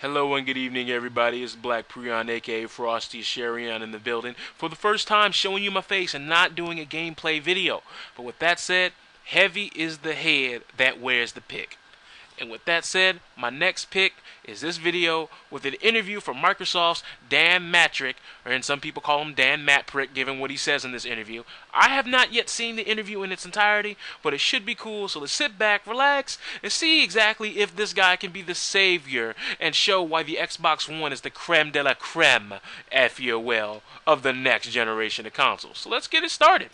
Hello and good evening, everybody. It's Black Prion, aka Frosty Sherian, in the building. For the first time, showing you my face and not doing a gameplay video. But with that said, heavy is the head that wears the pick. And with that said, my next pick is this video with an interview from Microsoft's Dan Mattrick, or some people call him Dan Mattrick, given what he says in this interview. I have not yet seen the interview in its entirety, but it should be cool, so let's sit back, relax, and see exactly if this guy can be the savior and show why the Xbox One is the creme de la creme, if you will, of the next generation of consoles. So let's get it started.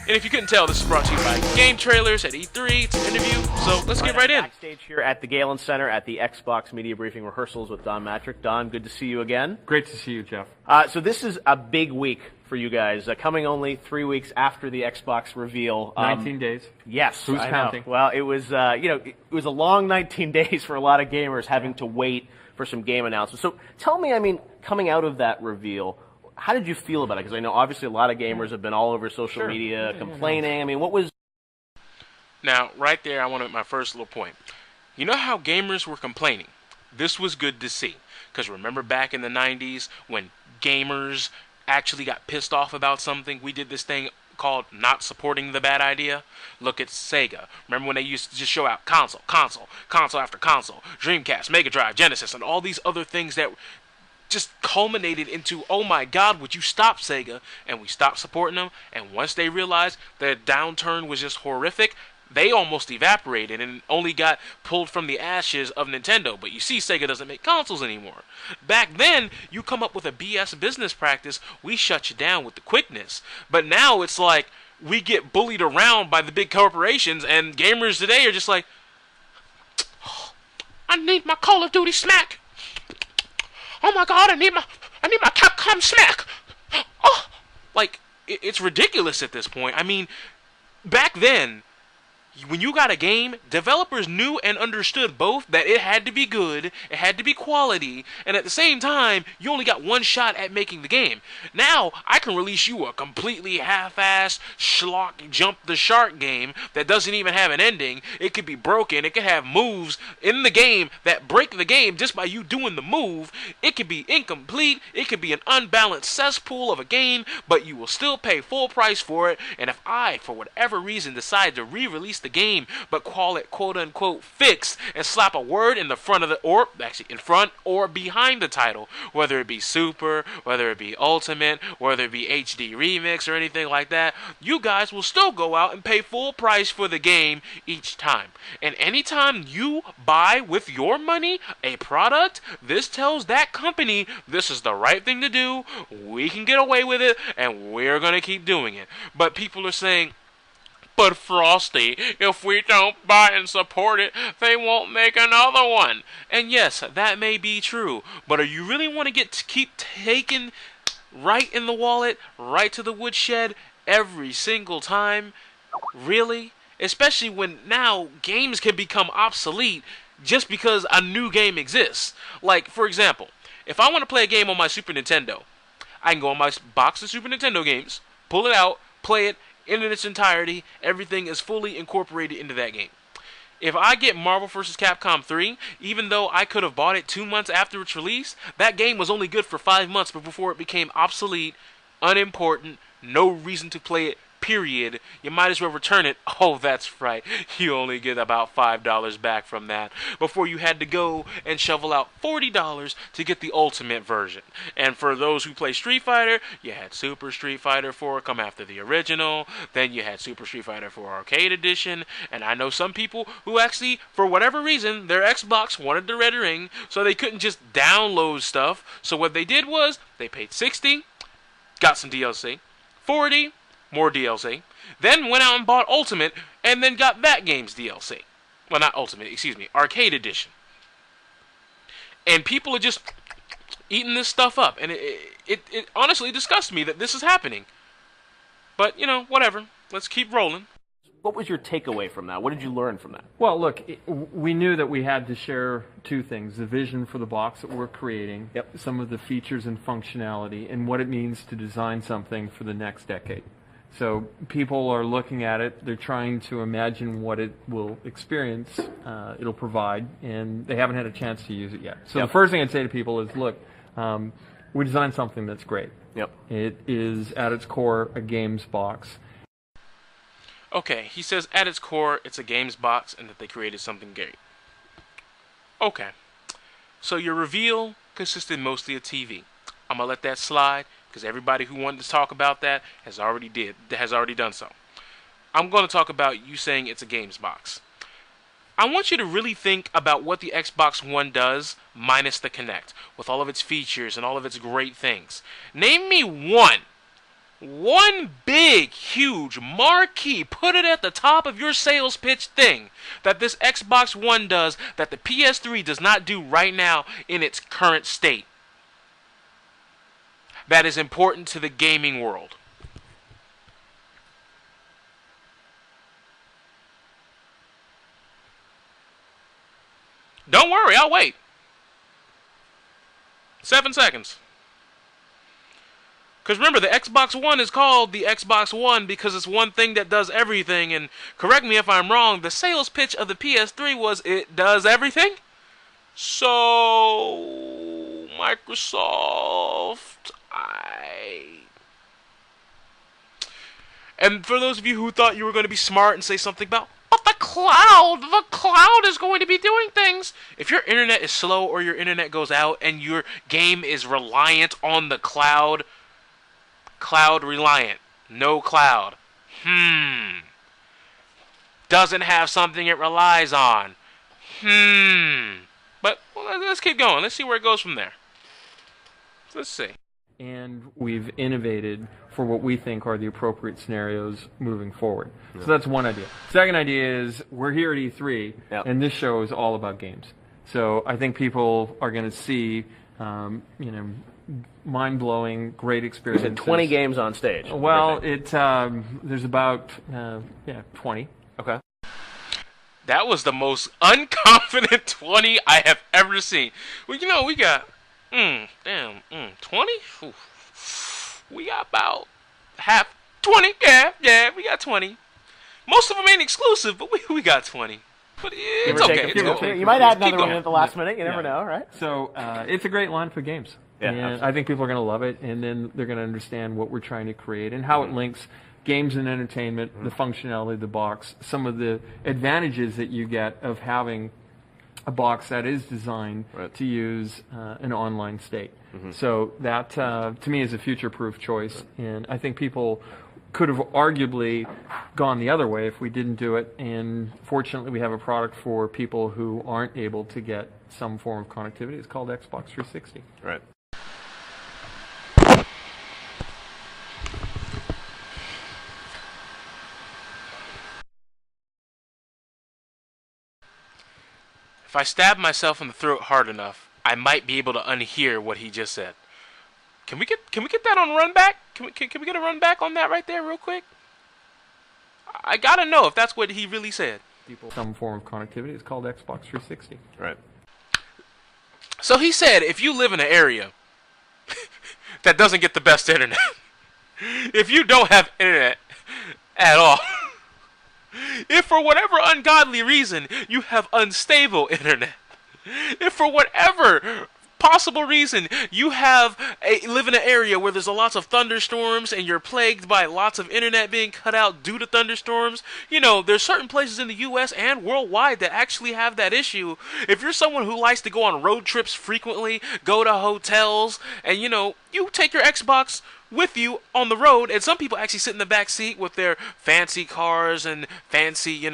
And if you couldn't tell, this is brought to you by Game Trailers at E3. It's an interview, so let's get right in. Backstage here at the Galen Center at the Xbox Media Briefing rehearsals with Don Mattrick. Don, good to see you again. Great to see you, Jeff. So this is a big week for you guys, coming only 3 weeks after the Xbox reveal. 19 days. Yes, Who's counting? Well, it was it was a long 19 days for a lot of gamers having to wait for some game announcements. So tell me, coming out of that reveal, how did you feel about it? Because I know obviously a lot of gamers have been all over social media complaining. What was... Now, right there, I want to make my first little point. You know how gamers were complaining? This was good to see. Because remember back in the 90s when gamers actually got pissed off about something? We did this thing called not supporting the bad idea. Look at Sega. Remember when they used to just show out console after console, Dreamcast, Mega Drive, Genesis, and all these other things that just culminated into, oh my god, would you stop, Sega? And we stopped supporting them, and once they realized their downturn was just horrific, they almost evaporated and only got pulled from the ashes of Nintendo. But you see, Sega doesn't make consoles anymore. Back then, you come up with a BS business practice, we shut you down with the quickness. But now it's like, we get bullied around by the big corporations, and gamers today are just like, oh, I need my Call of Duty smack. Oh my god, I need my Capcom smack. Oh, like, it's ridiculous at this point. I mean, back then, when you got a game, developers knew and understood both that it had to be good, it had to be quality, and at the same time, you only got one shot at making the game. Now, I can release you a completely half-assed, schlock, jump the shark game that doesn't even have an ending. It could be broken, it could have moves in the game that break the game just by you doing the move. It could be incomplete, it could be an unbalanced cesspool of a game, but you will still pay full price for it, and if I, for whatever reason, decide to re-release the game, but call it quote-unquote fixed and slap a word in the front of the, or actually in front or behind the title, whether it be Super, whether it be Ultimate, whether it be HD Remix or anything like that, you guys will still go out and pay full price for the game each time. And anytime you buy with your money a product, this tells that company this is the right thing to do, we can get away with it, and we're gonna keep doing it. But people are saying, but Frosty, if we don't buy and support it, they won't make another one. And yes, that may be true, but are you really want to keep taking right in the wallet, right to the woodshed every single time? Really? Especially when now games can become obsolete just because a new game exists. Like, for example, if I want to play a game on my Super Nintendo, I can go on my box of Super Nintendo games, pull it out, play it, in its entirety, everything is fully incorporated into that game. If I get Marvel vs. Capcom 3, even though I could have bought it 2 months after its release, that game was only good for 5 months before it became obsolete, unimportant, no reason to play it, period. You might as well return it. Oh, that's right. You only get about $5 back from that before you had to go and shovel out $40 to get the Ultimate version. And for those who play Street Fighter, you had Super Street Fighter 4 come after the original. Then you had Super Street Fighter 4 Arcade Edition. And I know some people who actually, for whatever reason, their Xbox wanted the Red Ring, so they couldn't just download stuff. So what they did was, they paid $60, got some DLC, $40, more DLC, then went out and bought Ultimate, and then got that game's DLC. Well, not Ultimate, excuse me, Arcade Edition. And people are just eating this stuff up, and it honestly disgusts me that this is happening. But, you know, whatever. Let's keep rolling. What was your takeaway from that? What did you learn from that? Well, look, we knew that we had to share two things: the vision for the box that we're creating, some of the features and functionality, and what it means to design something for the next decade. So people are looking at it, they're trying to imagine what it will experience, it'll provide, and they haven't had a chance to use it yet. So Yep. the first thing I'd say to people is, look, we designed something that's great. Yep. It is, at its core, a games box. Okay, he says at its core, it's a games box and that they created something great. Okay. So your reveal consisted mostly of TV. I'm going to let that slide because everybody who wanted to talk about that has already done so. I'm going to talk about you saying it's a games box. I want you to really think about what the Xbox One does minus the Kinect, with all of its features and all of its great things. Name me one big, huge, marquee, put it at the top of your sales pitch thing that this Xbox One does that the PS3 does not do right now in its current state. That is important to the gaming world. Don't worry, I'll wait. 7 seconds. Because remember, the Xbox One is called the Xbox One because it's one thing that does everything. And correct me if I'm wrong, the sales pitch of the PS3 was it does everything. So, Microsoft, And for those of you who thought you were going to be smart and say something about, but the cloud is going to be doing things. If your internet is slow or your internet goes out and your game is reliant on the cloud reliant, no cloud. Doesn't have something it relies on. But well, let's keep going. Let's see where it goes from there. Let's see. And we've innovated for what we think are the appropriate scenarios moving forward. Yeah. So that's one idea. Second idea is we're here at E3, and this show is all about games. So I think people are going to see, mind-blowing, great experiences. 20 games on stage. Well, there's about 20. Okay. That was the most unconfident 20 I have ever seen. Well, we got 20? We got about half 20. Yeah, we got 20. Most of them ain't exclusive, but we got 20. But it's okay. You might add another one at the last minute. You never know, right? So it's a great lineup of games. Yeah, and absolutely. I think people are going to love it, and then they're going to understand what we're trying to create and how it links games and entertainment, the functionality of the box, some of the advantages that you get of having a box that is designed to use an online state. So that, to me, is a future-proof choice, and I think people could have arguably gone the other way if we didn't do it, and fortunately we have a product for people who aren't able to get some form of connectivity. It's called Xbox 360. Right. If I stab myself in the throat hard enough, I might be able to unhear what he just said. Can we get that on run back? Can we get a run back on that right there real quick? I gotta know if that's what he really said. Some form of connectivity. It's called Xbox 360. Right. So he said if you live in an area that doesn't get the best internet, if you don't have internet at all, if for whatever ungodly reason you have unstable internet, if for whatever possible reason you live in an area where there's lots of thunderstorms and you're plagued by lots of internet being cut out due to thunderstorms, there's certain places in the U.S. and worldwide that actually have that issue. If you're someone who likes to go on road trips frequently, go to hotels, and you take your Xbox with you on the road, and some people actually sit in the back seat with their fancy cars and fancy,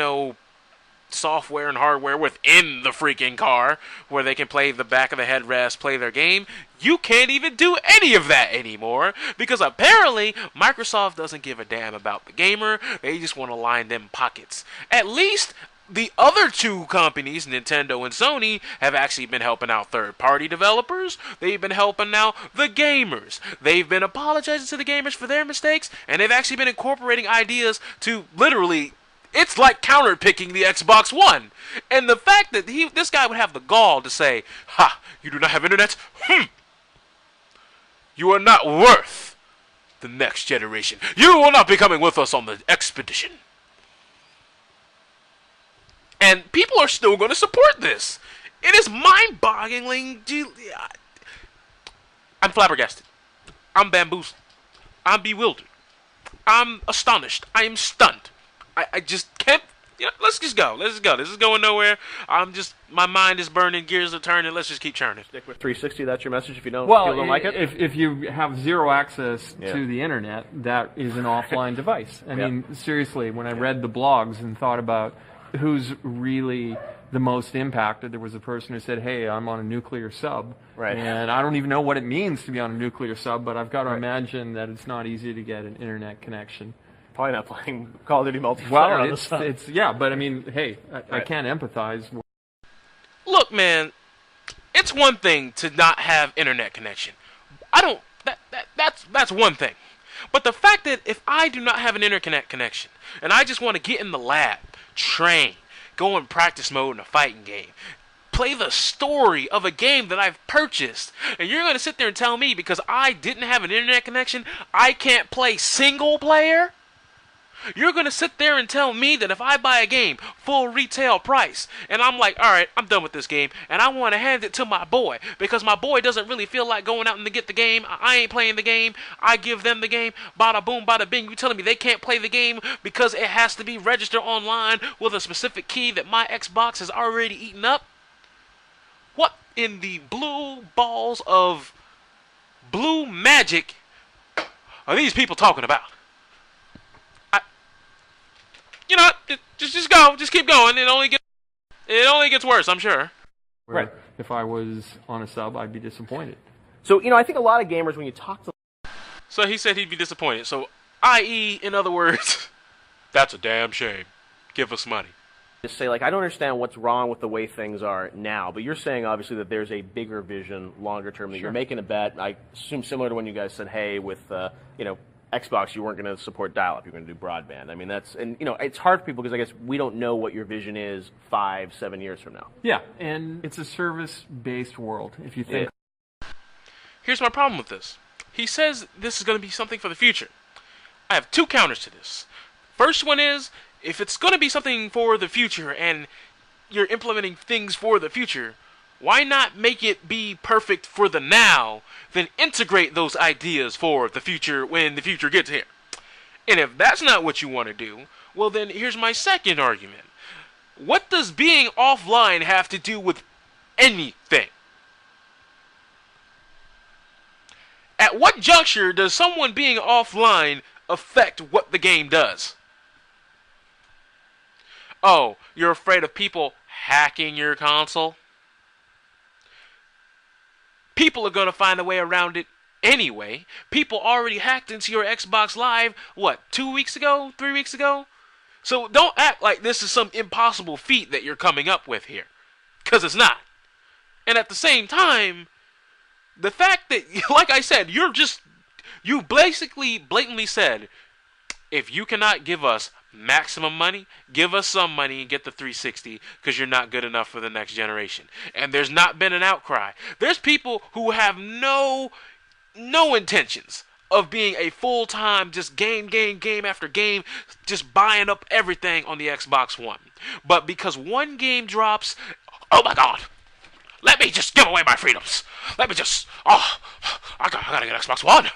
software and hardware within the freaking car where they can play the back of the headrest, play their game. You can't even do any of that anymore because apparently Microsoft doesn't give a damn about the gamer. They just want to line them pockets. At least the other two companies, Nintendo and Sony, have actually been helping out third-party developers. They've been helping out the gamers. They've been apologizing to the gamers for their mistakes, and they've actually been incorporating ideas to literally, it's like counterpicking the Xbox One. And the fact that this guy would have the gall to say, "Ha, you do not have internet? You are not worth the next generation. You will not be coming with us on the expedition. And people are still going to support this. It is mind-boggling. I'm flabbergasted. I'm bamboozled. I'm bewildered. I'm astonished. I am stunned. I just can't. Let's just go. Let's just go. This is going nowhere. My mind is burning. Gears are turning. Let's just keep churning. Stick with 360. That's your message. If you don't, like it. If you have zero access to the internet, that is an offline device. I mean, seriously, when I read the blogs and thought about who's really the most impacted, there was a person who said, "Hey, I'm on a nuclear sub, and I don't even know what it means to be on a nuclear sub, but I've got to imagine that it's not easy to get an internet connection." Probably not playing Call of Duty multiplayer. Well, but I mean, hey, I can't empathize. Look, man, it's one thing to not have internet connection. That's one thing. But the fact that if I do not have an internet connection and I just want to get in the lab, train, go in practice mode in a fighting game, play the story of a game that I've purchased, and you're going to sit there and tell me because I didn't have an internet connection, I can't play single player? You're going to sit there and tell me that if I buy a game full retail price and I'm like, all right, I'm done with this game and I want to hand it to my boy because my boy doesn't really feel like going out and to get the game, I ain't playing the game, I give them the game, bada boom, bada bing, you telling me they can't play the game because it has to be registered online with a specific key that my Xbox has already eaten up? What in the blue balls of blue magic are these people talking about? You know what? Just go. Just keep going. It only gets worse, I'm sure. Right. If I was on a sub, I'd be disappointed. So, I think a lot of gamers, when you talk to... So he said he'd be disappointed. So, i.e., in other words, that's a damn shame. Give us money. Just say, I don't understand what's wrong with the way things are now, but you're saying, obviously, that there's a bigger vision, longer term, that you're making a bet. I assume similar to when you guys said, hey, with, Xbox, you weren't going to support dial-up. You're going to do broadband. I mean, it's hard for people because I guess we don't know what your vision is 5-7 years from now. Yeah, and it's a service-based world, if you think. Here's my problem with this. He says this is going to be something for the future. I have two counters to this. First one is, if it's going to be something for the future and you're implementing things for the future, why not make it be perfect for the now, then integrate those ideas for the future when the future gets here? And if that's not what you want to do, well then here's my second argument. What does being offline have to do with anything? At what juncture does someone being offline affect what the game does? Oh, you're afraid of people hacking your console? People are going to find a way around it anyway. People already hacked into your Xbox Live, 2 weeks ago? 3 weeks ago? So don't act like this is some impossible feat that you're coming up with here. Because it's not. And at the same time, the fact that, like I said, you basically blatantly said, if you cannot give us maximum money, give us some money and get the 360 because you're not good enough for the next generation. And there's not been an outcry. There's people who have no intentions of being a full-time just game after game, just buying up everything on the Xbox One. But because one game drops, oh my God, let me just give away my freedoms. Let me just, I gotta get Xbox One.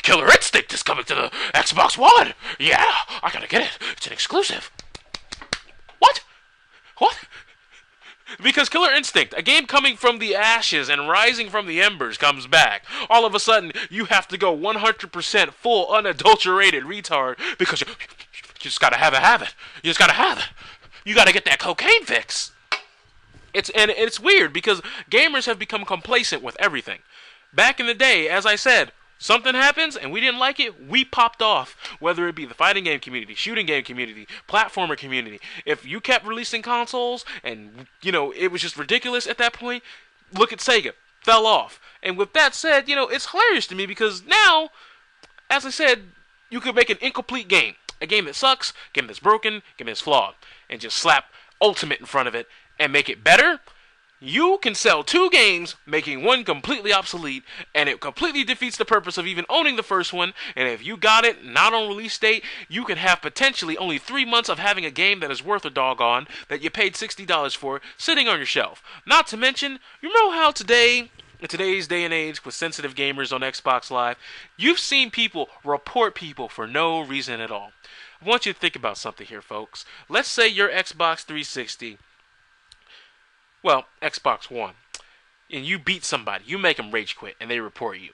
Killer Instinct is coming to the Xbox One. Yeah, I gotta get it. It's an exclusive. What? Because Killer Instinct, a game coming from the ashes and rising from the embers, comes back. All of a sudden, you have to go 100% full, unadulterated retard because you just gotta have it. You just gotta have it. You gotta get that cocaine fix. It's weird because gamers have become complacent with everything. Back in the day, as I said, something happens and we didn't like it, we popped off. Whether it be the fighting game community, shooting game community, platformer community. If you kept releasing consoles and, it was just ridiculous at that point, look at Sega. Fell off. And with that said, it's hilarious to me because now, as I said, you could make an incomplete game. A game that sucks, a game that's broken, a game that's flawed. And just slap Ultimate in front of it and make it better. You can sell 2 games, making one completely obsolete, and it completely defeats the purpose of even owning the first one. And if you got it not on release date, you can have potentially only 3 months of having a game that is worth a doggone that you paid $60 for sitting on your shelf. Not to mention, you know how today, in today's day and age with sensitive gamers on Xbox Live, you've seen people report people for no reason at all. I want you to think about something here, folks. Let's say your Xbox 360, well, Xbox One, and you beat somebody, you make them rage quit, and they report you.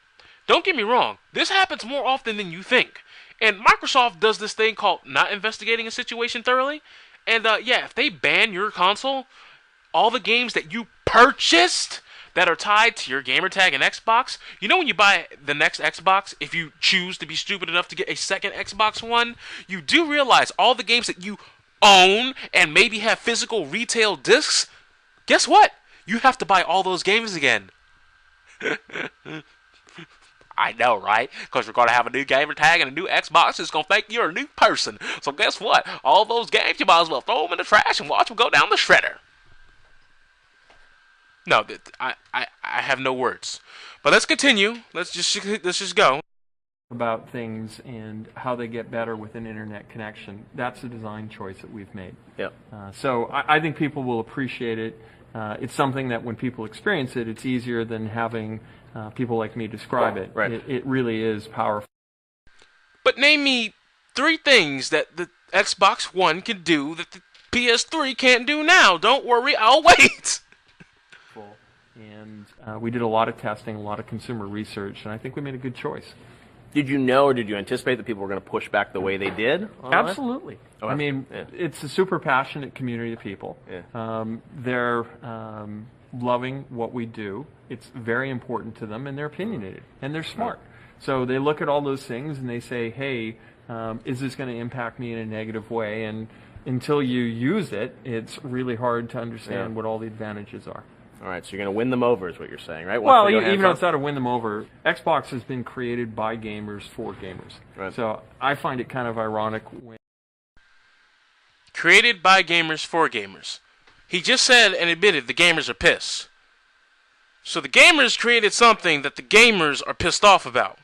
Don't get me wrong, this happens more often than you think. And Microsoft does this thing called not investigating a situation thoroughly. And yeah, if they ban your console, all the games that you purchased that are tied to your gamertag and Xbox, you know when you buy the next Xbox, if you choose to be stupid enough to get a second Xbox One, you do realize all the games that you own and maybe have physical retail discs, guess what? You have to buy all those games again. I know, right? Because you're going to have a new gamer tag and a new Xbox. It's going to think you're a new person. So guess what? All those games, you might as well throw them in the trash and watch them go down the shredder. No, I have no words. But let's continue. Let's just go. About things and how they get better with an internet connection. That's a design choice that we've made. Yep. So I think people will appreciate it. It's something that when people experience it, it's easier than having people like me describe it. Right. It really is powerful. But name me 3 things that the Xbox One can do that the PS3 can't do now. Don't worry, I'll wait. And we did a lot of testing, a lot of consumer research, and I think we made a good choice. Did you know or did you anticipate that people were going to push back the way they did? Absolutely. Oh, I mean, yeah. It's a super passionate community of people. Yeah. They're loving what we do. It's very important to them, and they're opinionated, and they're smart. So they look at all those things, and they say, hey, is this going to impact me in a negative way? And until you use it, it's really hard to understand what all the advantages are. All right, so you're going to win them over is what you're saying, right? Well, even though it's not a win them over, Xbox has been created by gamers for gamers. Right. So I find it kind of ironic when... Created by gamers for gamers. He just said and admitted the gamers are pissed. So the gamers created something that the gamers are pissed off about.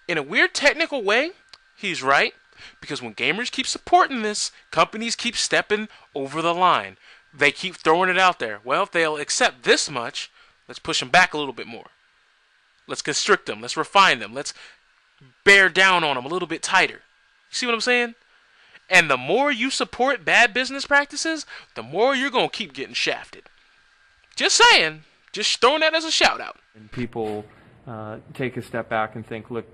In a weird technical way, he's right. Because when gamers keep supporting this, companies keep stepping over the line. They keep throwing it out there. Well, if they'll accept this much, let's push them back a little bit more. Let's constrict them. Let's refine them. Let's bear down on them a little bit tighter. You see what I'm saying? And the more you support bad business practices, the more you're going to keep getting shafted. Just saying. Just throwing that as a shout out. And people take a step back and think, look,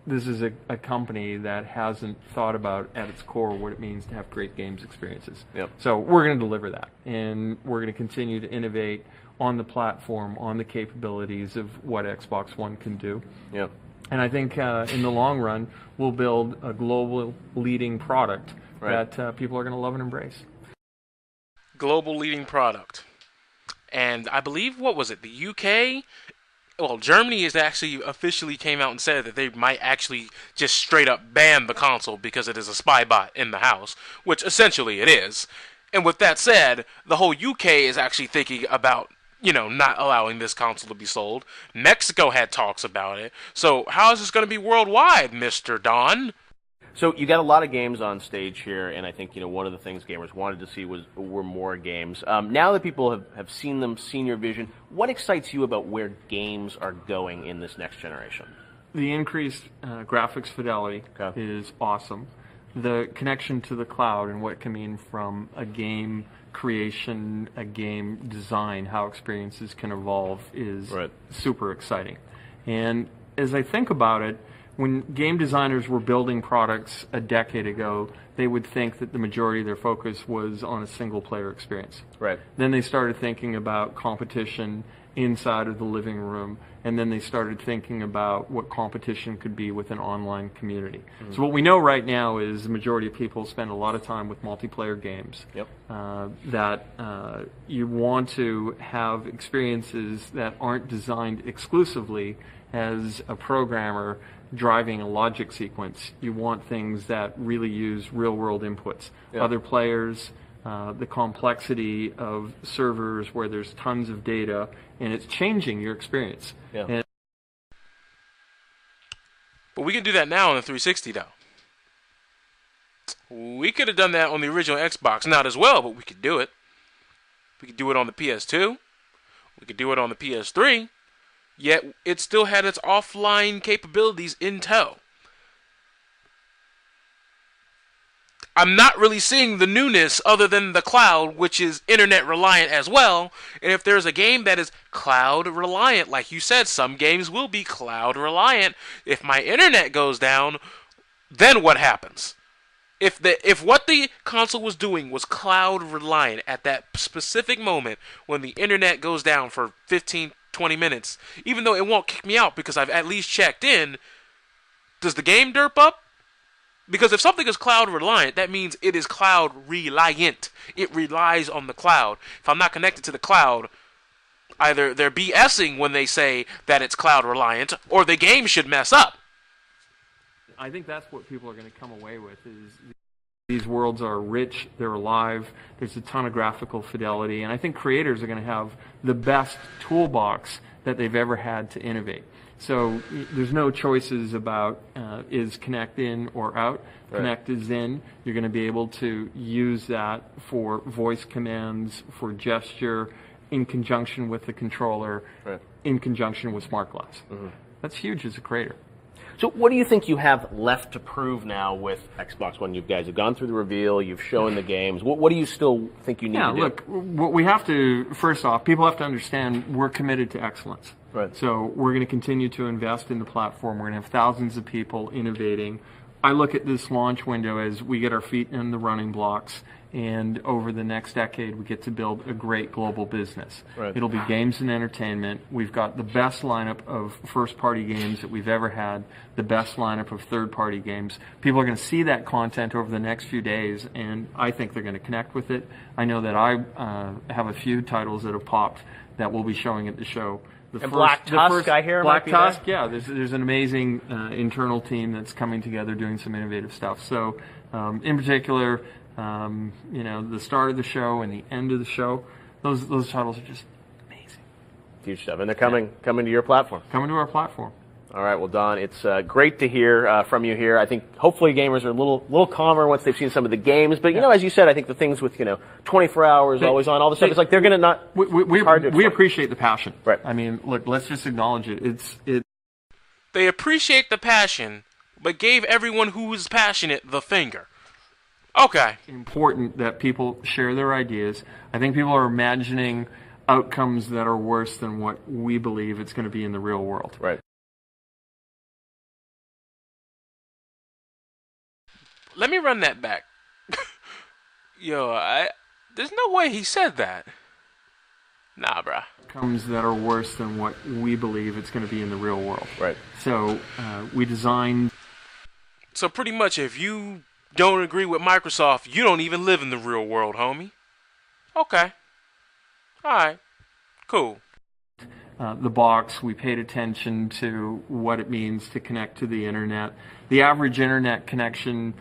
this is a company that hasn't thought about at its core what it means to have great games experiences. Yep. So we're going to deliver that, and we're going to continue to innovate on the platform, on the capabilities of what Xbox One can do. Yep. And I think in the long run, we'll build a global leading product that people are going to love and embrace. Global leading product. And I believe, what was it, the UK? Well, Germany has actually officially came out and said that they might actually just straight up ban the console because it is a spy bot in the house, which essentially it is. And with that said, the whole UK is actually thinking about, not allowing this console to be sold. Mexico had talks about it. So how is this going to be worldwide, Mr. Don? So you got a lot of games on stage here, and I think one of the things gamers wanted to see were more games. Now that people have seen them, seen your vision, what excites you about where games are going in this next generation? The increased graphics fidelity is awesome. The connection to the cloud and what it can mean from a game creation, a game design, how experiences can evolve is super exciting. And as I think about it, when game designers were building products a decade ago, they would think that the majority of their focus was on a single-player experience. Right. Then they started thinking about competition inside of the living room, and then they started thinking about what competition could be with an online community. Mm-hmm. So what we know right now is the majority of people spend a lot of time with multiplayer games. Yep. That you want to have experiences that aren't designed exclusively as a programmer driving a logic sequence. You want things that really use real-world inputs. Yeah. Other players, the complexity of servers where there's tons of data, and it's changing your experience. Yeah. And But we can do that now on the 360, though. We could have done that on the original Xbox, not as well, but we could do it. We could do it on the PS2. We could do it on the PS3. Yet it still had its offline capabilities in tow. I'm not really seeing the newness other than the cloud, which is internet reliant as well. And if there's a game that is cloud reliant, like you said, some games will be cloud reliant. If my internet goes down, then what happens? If what the console was doing was cloud reliant at that specific moment when the internet goes down for 15, 20 minutes, even though it won't kick me out because I've at least checked in, does the game derp up? Because if something is cloud reliant, that means it is cloud reliant. It relies on the cloud. If I'm not connected to the cloud, either they're BSing when they say that it's cloud reliant, or the game should mess up. I think that's what people are going to come away with is these worlds are rich, they're alive, there's a ton of graphical fidelity, and I think creators are going to have the best toolbox that they've ever had to innovate. So there's no choices about is Connect in or out. Right. Connect is in. You're going to be able to use that for voice commands, for gesture, in conjunction with the controller, right. In conjunction with Smart Glass. Mm-hmm. That's huge as a creator. So what do you think you have left to prove now with Xbox One? You guys have gone through the reveal, you've shown the games. What do you still think you need to do? Yeah, look, what we have to, first off, people have to understand we're committed to excellence. Right. So we're going to continue to invest in the platform. We're going to have thousands of people innovating. I look at this launch window as we get our feet in the running blocks, and over the next decade we get to build a great global business. Right. It'll be games and entertainment. We've got the best lineup of first-party games that we've ever had, the best lineup of third-party games. People are going to see that content over the next few days, and I think they're going to connect with it. I know that I have a few titles that have popped that we'll be showing at the show. Black Tusk, I hear, Black might be Tusk, there. yeah. There's an amazing internal team that's coming together doing some innovative stuff. So, in particular, the start of the show and the end of the show, those titles are just amazing. Huge stuff, and they're coming to your platform. Coming to our platform. All right, well, Don, it's great to hear from you here. I think hopefully gamers are a little calmer once they've seen some of the games. But, as you said, I think the things with, 24 hours, always on, all this stuff, it's like they're going to not... We appreciate the passion. Right. I mean, look, let's just acknowledge it. They appreciate the passion, but gave everyone who was passionate the finger. Okay. Important that people share their ideas. I think people are imagining outcomes that are worse than what we believe it's going to be in the real world. Right. Let me run that back. There's no way he said that. Nah, bruh. Outcomes that are worse than what we believe it's going to be in the real world. Right. So we designed... So pretty much if you don't agree with Microsoft, you don't even live in the real world, homie. Okay. Alright. Cool. The box, we paid attention to what it means to connect to the internet. The average internet connection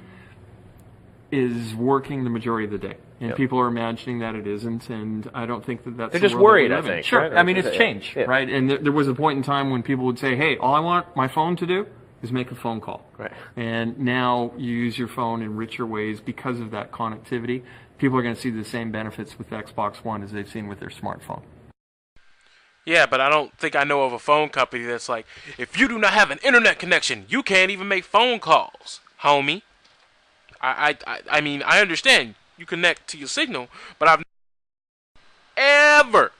is working the majority of the day. And people are imagining that it isn't, and I don't think that's They're the just world worried, that we I live in. think. Sure. Right? I mean, it's changed, yeah. right? And there was a point in time when people would say, hey, all I want my phone to do is make a phone call. Right. And now you use your phone in richer ways because of that connectivity. People are going to see the same benefits with Xbox One as they've seen with their smartphone. Yeah, but I don't think I know of a phone company that's like, if you do not have an internet connection, you can't even make phone calls, homie. I mean, I understand you connect to your signal, but I've ever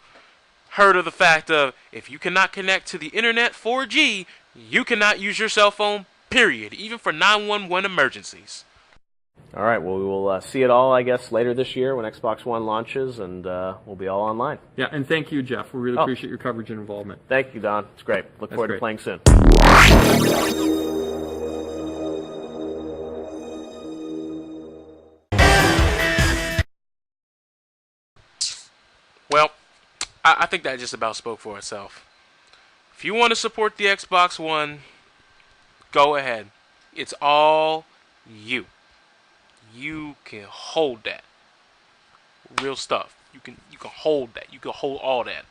heard of the fact of if you cannot connect to the internet 4G, you cannot use your cell phone, period, even for 911 emergencies. All right, well, we will see it all, I guess, later this year when Xbox One launches, and we'll be all online. Yeah, and thank you, Jeff. We really appreciate your coverage and involvement. Thank you, Don. It's great. Look forward to playing soon. Well, I think that just about spoke for itself. If you want to support the Xbox One, Go ahead. It's all you. You can hold that. Real stuff. You can hold that. You can hold all that.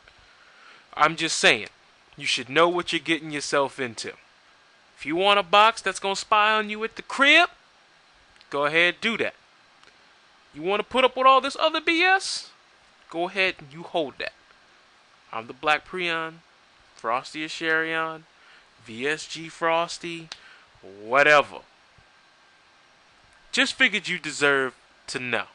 I'm just saying, you should know what you're getting yourself into. If you want a box that's gonna spy on you at the crib, go ahead, do that. You want to put up with all this other BS? Go ahead and you hold that. I'm the Black Prion, Frosty or Sherion, VSG Frosty, whatever. Just figured you deserve to know.